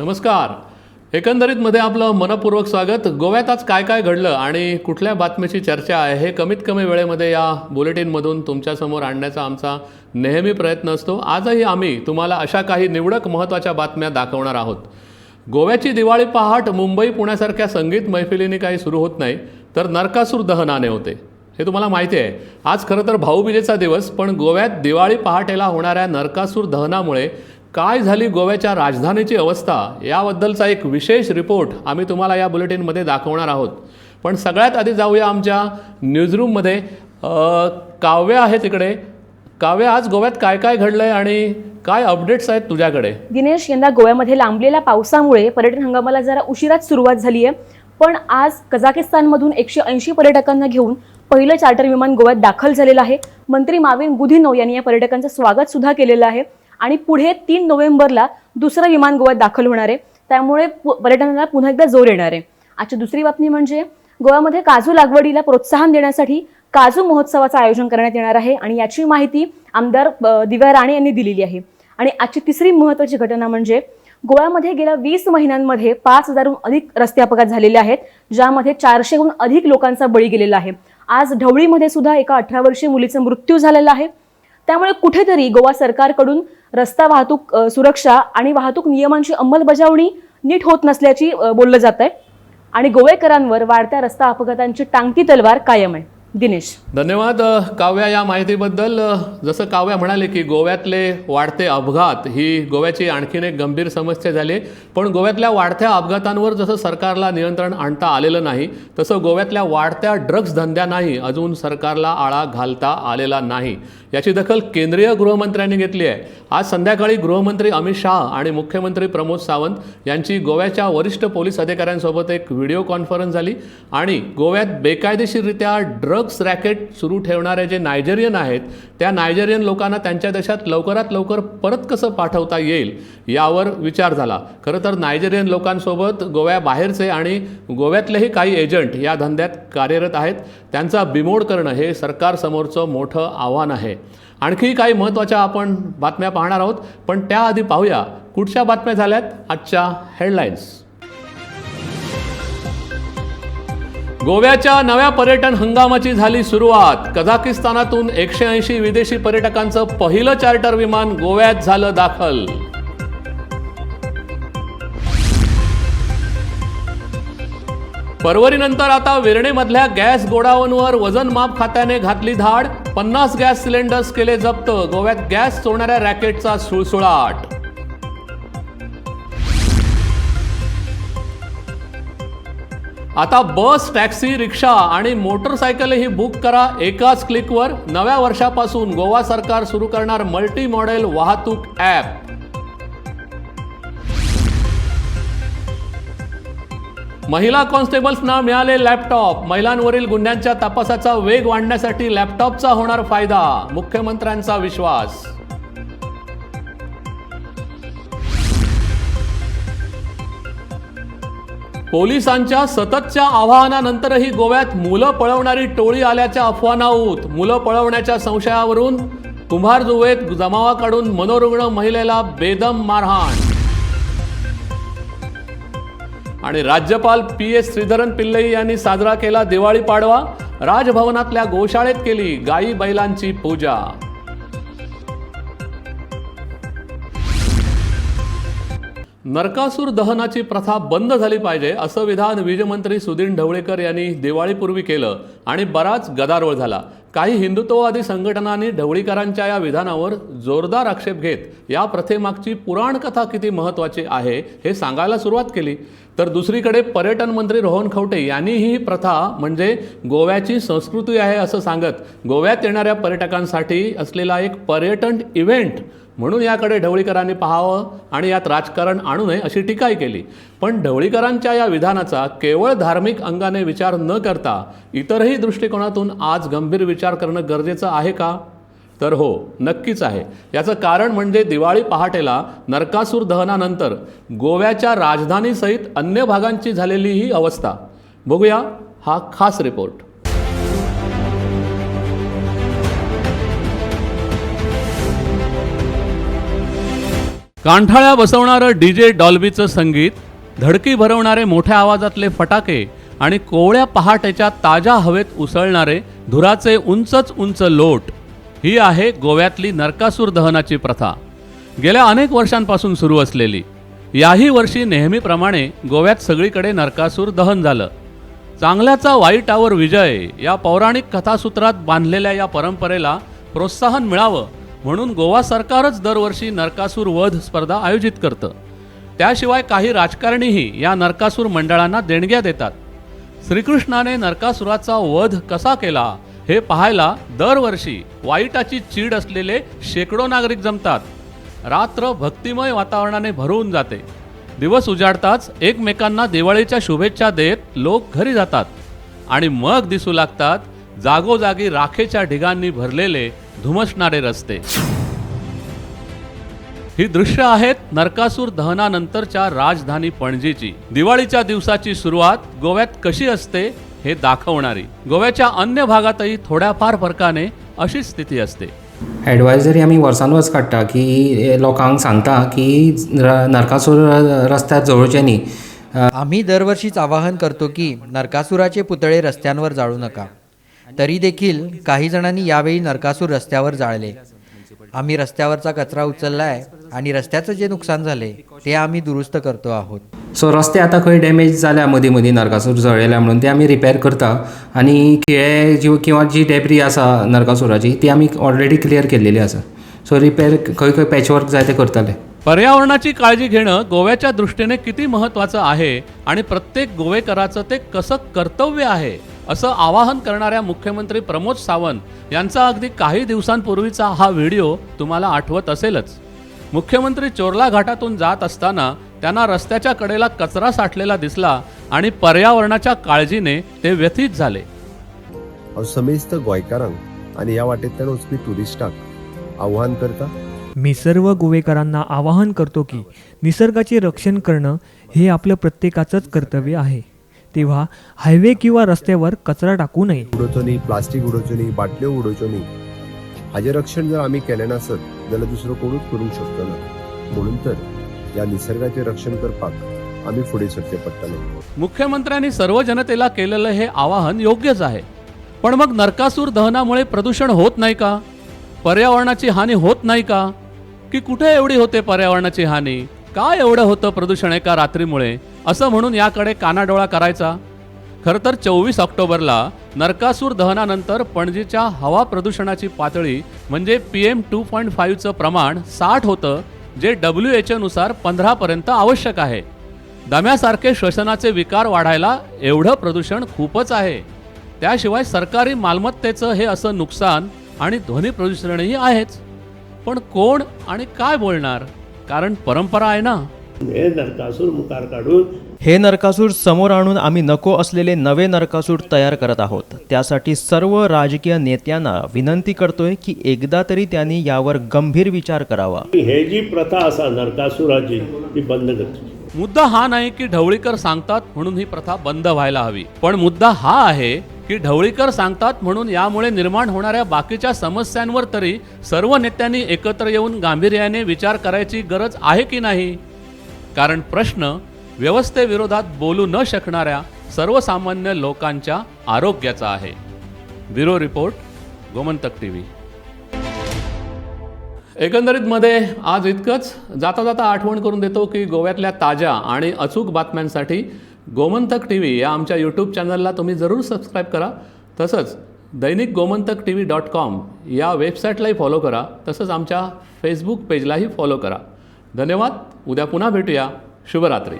नमस्कार. एकंदरीतमध्ये आपलं मनपूर्वक स्वागत. गोव्यात आज काय काय घडलं आणि कुठल्या बातमीची चर्चा आहे हे कमीत कमी वेळेमध्ये या बुलेटिनमधून तुमच्यासमोर आणण्याचा आमचा नेहमी प्रयत्न असतो. आजही आम्ही तुम्हाला अशा काही निवडक महत्त्वाच्या बातम्या दाखवणार आहोत. गोव्याची दिवाळी पहाट मुंबई पुण्यासारख्या संगीत मैफिलीने काही सुरू होत नाही, तर नरकासूर दहनाने होते. हे तुम्हाला माहिती आहे. आज खरं तर भाऊबीजेचा दिवस, पण गोव्यात दिवाळी पहाटेला होणाऱ्या नरकासूर दहनामुळे काय झाली गोव्याच्या राजधानीची अवस्था याबद्दलचा एक विशेष रिपोर्ट आम्ही तुम्हाला या बुलेटिनमध्ये दाखवणार आहोत. पण सगळ्यात आधी जाऊया आमच्या न्यूजरूममध्ये. काव्य आहे तिकडे. काव्य, आज गोव्यात काय काय घडलंय आणि काय अपडेट्स आहेत तुझ्याकडे? दिनेश, यंदा गोव्यामध्ये लांबलेल्या पावसामुळे पर्यटन हंगामाला जरा उशिराच सुरुवात झाली आहे. पण आज कझाकिस्तानमधून 180 पर्यटकांना घेऊन पहिलं चार्टर विमान गोव्यात दाखल झालेलं आहे. मंत्री माविन गुदिन्हो यांनी या पर्यटकांचं स्वागत सुद्धा केलेलं आहे आणि पुढे 3 नोव्हेंबरला दुसरं विमान गोव्यात दाखल होणार आहे. त्यामुळे पर्यटनाला पुन्हा एकदा जोर येणार आहे. आजची दुसरी बातमी म्हणजे गोव्यामध्ये काजू लागवडीला प्रोत्साहन देण्यासाठी काजू महोत्सवाचं आयोजन करण्यात येणार आहे आणि याची माहिती आमदार दिव्या राणे यांनी दिलेली आहे. आणि आजची तिसरी महत्त्वाची घटना म्हणजे गोव्यामध्ये गेल्या 20 महिन्यांमध्ये 5000हून अधिक रस्ते अपघात झालेले आहेत, ज्यामध्ये 400हून अधिक लोकांचा बळी गेलेला आहे. आज ढवळीमध्ये सुद्धा एका 18 वर्षीय मुलीचा मृत्यू झालेला आहे. त्यामुळे कुठेतरी गोवा सरकारकडून रस्ता वाहतूक सुरक्षा आणि वाहतूक नियमांची अंमलबजावणी नीट होत नसल्याची बोललं जात आहे आणि गोवेकरांवर वाढत्या रस्ता अपघातांची टांगती तलवार कायम आहे. दिनेश, धन्यवाद काव्या या माहितीबद्दल. जसं काव्या म्हणाले की गोव्यातले वाढते अपघात ही गोव्याची आणखीन एक गंभीर समस्या झाली. पण गोव्यातल्या वाढत्या अपघातांवर जसं सरकारला नियंत्रण आणता आलेलं नाही, तसं गोव्यातल्या वाढत्या ड्रग्ज धंद्यांनाही अजून सरकारला आळा घालता आलेला नाही. याची दखल केंद्रीय गृहमंत्र्यांनी घेतली आहे. आज संध्याकाळी गृहमंत्री अमित शाह आणि मुख्यमंत्री प्रमोद सावंत यांची गोव्याच्या वरिष्ठ पोलीस अधिकाऱ्यांसोबत एक व्हिडिओ कॉन्फरन्स झाली आणि गोव्यात बेकायदेशीररित्या ड्रग्स रॅकेट सुरू ठेवणारे जे नायजेरियन आहेत, त्या नायजेरियन लोकांना त्यांच्या देशात लवकरात लवकर परत कसं पाठवता येईल यावर विचार झाला. खरं तर नायजेरियन लोकांसोबत गोव्याबाहेरचे आणि गोव्यातलेही काही एजंट या धंद्यात कार्यरत आहेत. त्यांचा बिमोड करणं हे सरकारसमोरचं मोठं आव्हान आहे. आणखी काही महत्त्वाच्या आपण बातम्या पाहणार आहोत, पण त्याआधी पाहूया कुठच्या बातम्या झाल्यात आजच्या हेडलाईन्स. गोव्याच्या नव्या पर्यटन हंगामाची झाली सुरुवात. कझाकिस्तानातून 180 विदेशी पर्यटकांचं पहिलं चार्टर विमान गोव्यात झालं दाखल. परवरीनंतर आता वेर्णेमधल्या गॅस गोडाऊनवर वजनमाप खात्याने घातली धाड. 50 गॅस सिलेंडर्स केले जप्त. गोव्यात गॅस चोरणाऱ्या रॅकेटचा सुळसुळाट. आता बस, टॅक्सी, रिक्षा आणि मोटरसायकलही बुक करा एकाच क्लिकवर. नव्या वर्षापासून गोवा सरकार सुरू करणार मल्टी मॉडेल वाहतूक ॲप. महिला कॉन्स्टेबल्सना मिळाले लॅपटॉप. महिलांवरील गुन्ह्यांच्या तपासाचा वेग वाढण्यासाठी लॅपटॉपचा होणार फायदा, मुख्यमंत्र्यांचा विश्वास. पोलिसांच्या सततच्या आवाहनानंतरही गोव्यात मुलं पळवणारी टोळी आल्याच्या अफवा नाऊत. मुलं पळवण्याच्या संशयावरून कुंभारजुवेत जमावाकडून मनोरुग्ण महिलेला बेदम मारहाण. आणि राज्यपाल PS श्रीधरन पिल्लई यांनी साजरा केला दिवाळी पाडवा. राजभवनातल्या गोशाळेत केली गाई बैलांची पूजा. नरकासूर दहनाची प्रथा बंद झाली पाहिजे असं विधान वीजमंत्री सुदीन ढवळेकर यांनी दिवाळीपूर्वी केलं आणि बराच गदारोळ झाला. काही हिंदुत्ववादी संघटनांनी ढवळीकरांच्या या विधानावर जोरदार आक्षेप घेत या प्रथेमागची पुराणकथा किती महत्त्वाची आहे हे सांगायला सुरुवात केली. तर दुसरीकडे पर्यटन मंत्री रोहन खवटे यांनी ही प्रथा म्हणजे गोव्याची संस्कृती आहे असं सांगत गोव्यात येणाऱ्या पर्यटकांसाठी असलेला एक पर्यटन इव्हेंट म्हणून याकडे ढवळीकरांनी पाहावं आणि यात राजकारण आणू नये अशी टीकाही केली. पण ढवळीकरांच्या या विधानाचा केवळ धार्मिक अंगाने विचार न करता इतरही दृष्टिकोनातून आज गंभीर विचार करणं गरजेचं आहे का? तर हो, नक्कीच आहे. याचं कारण म्हणजे दिवाळी पहाटेला नरकासूर दहनानंतर गोव्याच्या राजधानीसहित अन्य भागांची झालेली ही अवस्था. बघूया हा खास रिपोर्ट. कांठाळ्या बसवणारं डीजे डॉल्बीचं संगीत, धडकी भरवणारे मोठ्या आवाजातले फटाके आणि कोवळ्या पहाटेच्या ताज्या हवेत उसळणारे धुराचे उंचच उंच लोट, ही आहे गोव्यातली नरकासूर दहनाची प्रथा. गेल्या अनेक वर्षांपासून सुरू असलेली. याही वर्षी नेहमीप्रमाणे गोव्यात सगळीकडे नरकासूर दहन झालं. चांगल्याचा वाईटावर विजय या पौराणिक कथासूत्रात बांधलेल्या या परंपरेला प्रोत्साहन मिळावं म्हणून गोवा सरकारच दरवर्षी नरकासूर वध स्पर्धा आयोजित करतं. त्याशिवाय काही राजकारणीही या नरकासूर मंडळांना देणग्या देतात. श्रीकृष्णाने नरकासुराचा वध कसा केला हे पाहायला दरवर्षी वाईटाची चीड असलेले शेकडो नागरिक जमतात. रात्र भक्तिमय वातावरणाने भरून जाते. दिवस उजाडताच एकमेकांना दिवाळीच्या शुभेच्छा देत लोक घरी जातात आणि मग दिसू लागतात जागोजागी राखेच्या ढिगांनी भरलेले धुमसणारे रस्ते. ही दृश्य आहेत नरकासूर दहनानंतरच्या राजधानी पणजीची. दिवाळीच्या दिवसाची सुरुवात गोव्यात कशी असते हे दाखवणारी. गोव्याच्या अन्य भागातही थोड्याफार फरकाने अशीच स्थिती असते. एडवायझरी आम्ही वर्सान वर्स काडटा की लोकांक सांगता की नरकासूर रस्त्यार जळोवचे न्ही. आम्ही दरवर्षीच आवाहन करतो की नरकासुराचे पुतळे रस्त्यांवर जाळू नका. तरी देखील काही जणांनी यावेळी नरकासूर रस्त्यावर जाळले. आम्ही रस्त्यावरचा कचरा उचललाय आणि रस्त्याचं जे नुकसान झाले ते आम्ही दुरुस्त करतो आहोत. सो रस्ते आतां खंय डॅमेज जाल्या मदीं मदीं नरकासूर जळयल्या म्हणून ते आमी रिपेर करता आनी खिळे किंवा जी डेब्री आसा नरकासुराची ती आमी ऑलरेडी क्लियर केल्लेली आसा. सो रिपेर खंय खंय पॅचवर्क जाय ते करतले. पर्यावरणाची काळजी घेणं गोव्याच्या दृष्टीने किती महत्त्वाचं आहे आणि प्रत्येक गोवेकराचं ते कसं कर्तव्य आहे असं आवाहन करणाऱ्या मुख्यमंत्री प्रमोद सावंत यांचा अगदी काही दिवसांपूर्वीचा हा व्हिडिओ तुम्हाला आठवत असेलच. मुख्यमंत्री चोरला घाटातून जात असताना त्यांना रस्त्याच्या कडेला कचरा साठलेला दिसला आणि पर्यावरणाच्या काळजीने ते व्यथित झाले. हांव समेस्त गोंयकारांक आनी ह्या वाटेंतल्यान वचपी टुरिस्टांक आव्हान करता. मी सर्व गोवेकरांना आवाहन करतो की निसर्गाचे रक्षण करणं हे आपलं प्रत्येकाचंच कर्तव्य आहे. तेव्हा हायवे किंवा रस्त्यावर कचरा टाकू नये. उडोवचो न्ही, प्लास्टीक उडोवचो न्ही, बाटल्यो उडोवच्यो न्ही. हाजें रक्षण जर आमी केलें नासत जाल्यार दुसरो कोणूच करूंक शकतो ना. म्हणून तर या निसर्गाचे रक्षण करपाक आमी फुडें सरचें पडटलें. मुख्यमंत्र्यांनी सर्व जनतेला केलेलं हे आवाहन योग्यच आहे. पण मग नरकासूर दहनामुळे प्रदूषण होत नाही का? पर्यावरणाची हानी होत नाही का? की कुठे एवढी होते पर्यावरणाची हानी? काय एवढं होतं प्रदूषण एका रात्रीमुळे असं म्हणून याकडे कानाडोळा करायचा? खरं तर 24 ऑक्टोबरला नरकासूर दहनानंतर पणजीच्या हवा प्रदूषणाची पातळी म्हणजे PM2.5चं प्रमाण 60 होतं, जे WHO नुसार 15 पर्यंत आवश्यक आहे. दम्यासारखे श्वसनाचे विकार वाढायला एवढं प्रदूषण खूपच आहे. त्याशिवाय सरकारी मालमत्तेचं हे असं नुकसान आणि ध्वनी प्रदूषणही आहेच. पण कोण आणि काय बोलणार? कारण परंपरा आहे ना. हे नरकासूर मुखार काढून हे नरकासूर समोर आणून आम्ही नको असलेले नवे नरकासूर तयार करत आहोत. त्यासाठी सर्व राजकीय नेत्यांना विनंती करतोय की एकदा तरी त्यांनी यावर गंभीर विचार करावा. हे जी प्रथा असा नरकासुराची ती बंद करची. मुद्दा हा नाही की ढवळीकर सांगतात म्हणून ही प्रथा बंद व्हायला हवी. पण मुद्दा हा आहे की ढवळीकर सांगतात म्हणून यामुळे निर्माण होणाऱ्या बाकीच्या समस्यांवर तरी सर्व नेत्यांनी एकत्र येऊन गांभीर्याने विचार करायची गरज आहे की नाही? कारण प्रश्न व्यवस्थेविरोधात बोलू न शकणाऱ्या सर्वसामान्य लोकांच्या आरोग्याचा आहे. Bureau report, Gomantak TV. एकंदरीत मध्ये आज इतकंच. जाता जाता आठवण करून देतो की गोव्यातल्या ताज्या आणि अचूक बातम्यांसाठी गोमंतक टीव्ही या आमच्या यूट्यूब चॅनलला तुम्ही जरूर सबस्क्राईब करा. तसंच दैनिक gomantakTV.com या वेबसाईटलाही फॉलो करा. तसंच आमच्या फेसबुक पेजलाही फॉलो करा. धन्यवाद. उद्या पुन्हा भेटूया. शुभरात्री.